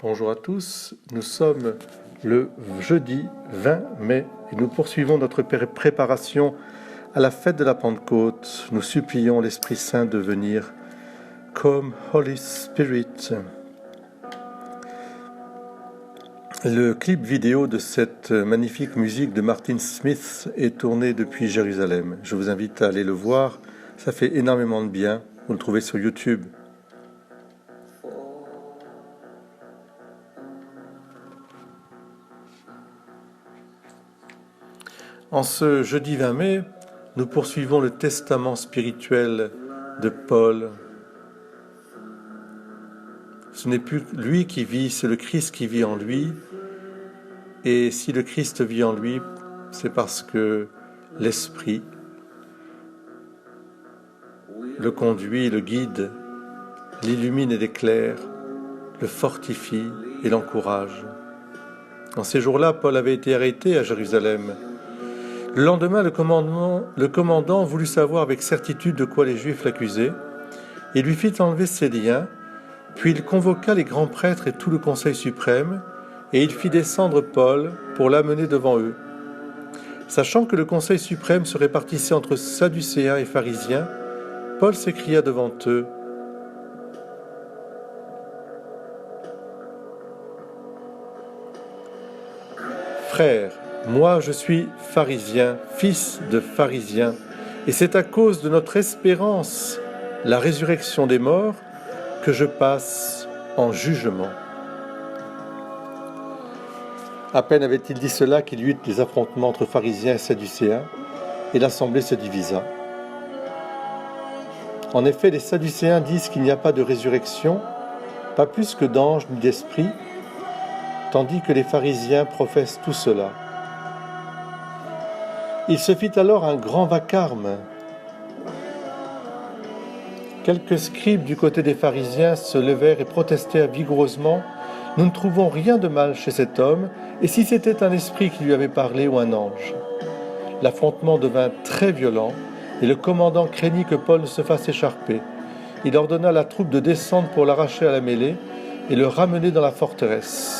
Bonjour à tous, nous sommes le jeudi 20 mai et nous poursuivons notre préparation à la fête de la Pentecôte. Nous supplions l'Esprit Saint de venir comme Holy Spirit. Le clip vidéo de cette magnifique musique de Martin Smith est tourné depuis Jérusalem. Je vous invite à aller le voir, ça fait énormément de bien, vous le trouvez sur YouTube. En ce jeudi 20 mai, nous poursuivons le testament spirituel de Paul. Ce n'est plus lui qui vit, c'est le Christ qui vit en lui. Et si le Christ vit en lui, c'est parce que l'Esprit le conduit, le guide, l'illumine et l'éclaire, le fortifie et l'encourage. En ces jours-là, Paul avait été arrêté à Jérusalem. Le lendemain, le commandant voulut savoir avec certitude de quoi les Juifs l'accusaient. Il lui fit enlever ses liens, puis il convoqua les grands prêtres et tout le conseil suprême, et il fit descendre Paul pour l'amener devant eux. Sachant que le conseil suprême se répartissait entre sadducéens et pharisiens, Paul s'écria devant eux: « Frères, moi je suis pharisien, fils de pharisien, et c'est à cause de notre espérance, la résurrection des morts, que je passe en jugement. » À peine avait-il dit cela qu'il y eut des affrontements entre pharisiens et sadducéens, et l'assemblée se divisa. En effet, les sadducéens disent qu'il n'y a pas de résurrection, pas plus que d'anges ni d'esprits, tandis que les pharisiens professent tout cela. Il se fit alors un grand vacarme. Quelques scribes du côté des pharisiens se levèrent et protestèrent vigoureusement: « Nous ne trouvons rien de mal chez cet homme, et si c'était un esprit qui lui avait parlé ou un ange ?» L'affrontement devint très violent, et le commandant craignit que Paul ne se fasse écharper. Il ordonna à la troupe de descendre pour l'arracher à la mêlée et le ramener dans la forteresse.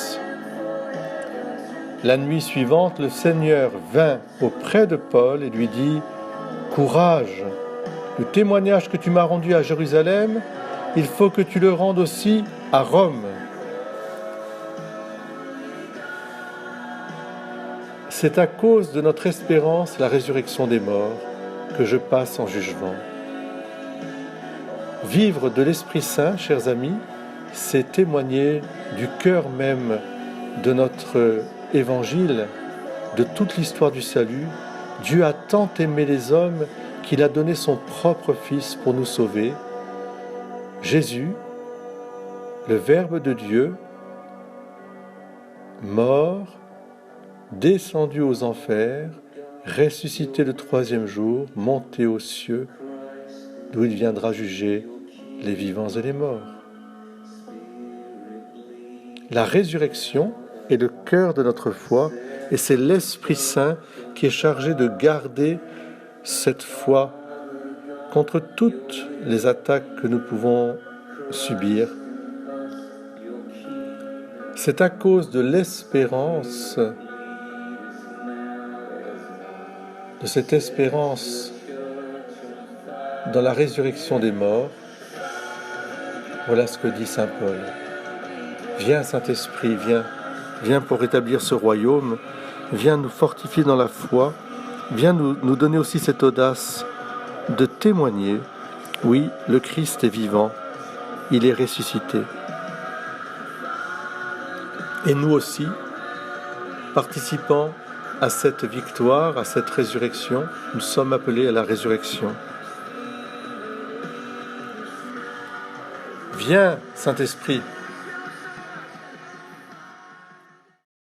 La nuit suivante, le Seigneur vint auprès de Paul et lui dit: « Courage, le témoignage que tu m'as rendu à Jérusalem, il faut que tu le rendes aussi à Rome. » C'est à cause de notre espérance, la résurrection des morts, que je passe en jugement. Vivre de l'Esprit Saint, chers amis, c'est témoigner du cœur même de notre évangile, de toute l'histoire du salut. Dieu a tant aimé les hommes qu'il a donné son propre Fils pour nous sauver. Jésus, le Verbe de Dieu, mort, descendu aux enfers, ressuscité le troisième jour, monté aux cieux, d'où il viendra juger les vivants et les morts. La résurrection est le cœur de notre foi, et c'est l'Esprit Saint qui est chargé de garder cette foi contre toutes les attaques que nous pouvons subir. C'est à cause de l'espérance, de cette espérance dans la résurrection des morts. Voilà ce que dit saint Paul. Viens, Saint-Esprit, viens pour rétablir ce royaume, viens nous fortifier dans la foi, viens nous donner aussi cette audace de témoigner: oui, le Christ est vivant, il est ressuscité. Et nous aussi, participant à cette victoire, à cette résurrection, nous sommes appelés à la résurrection. Viens, Saint-Esprit,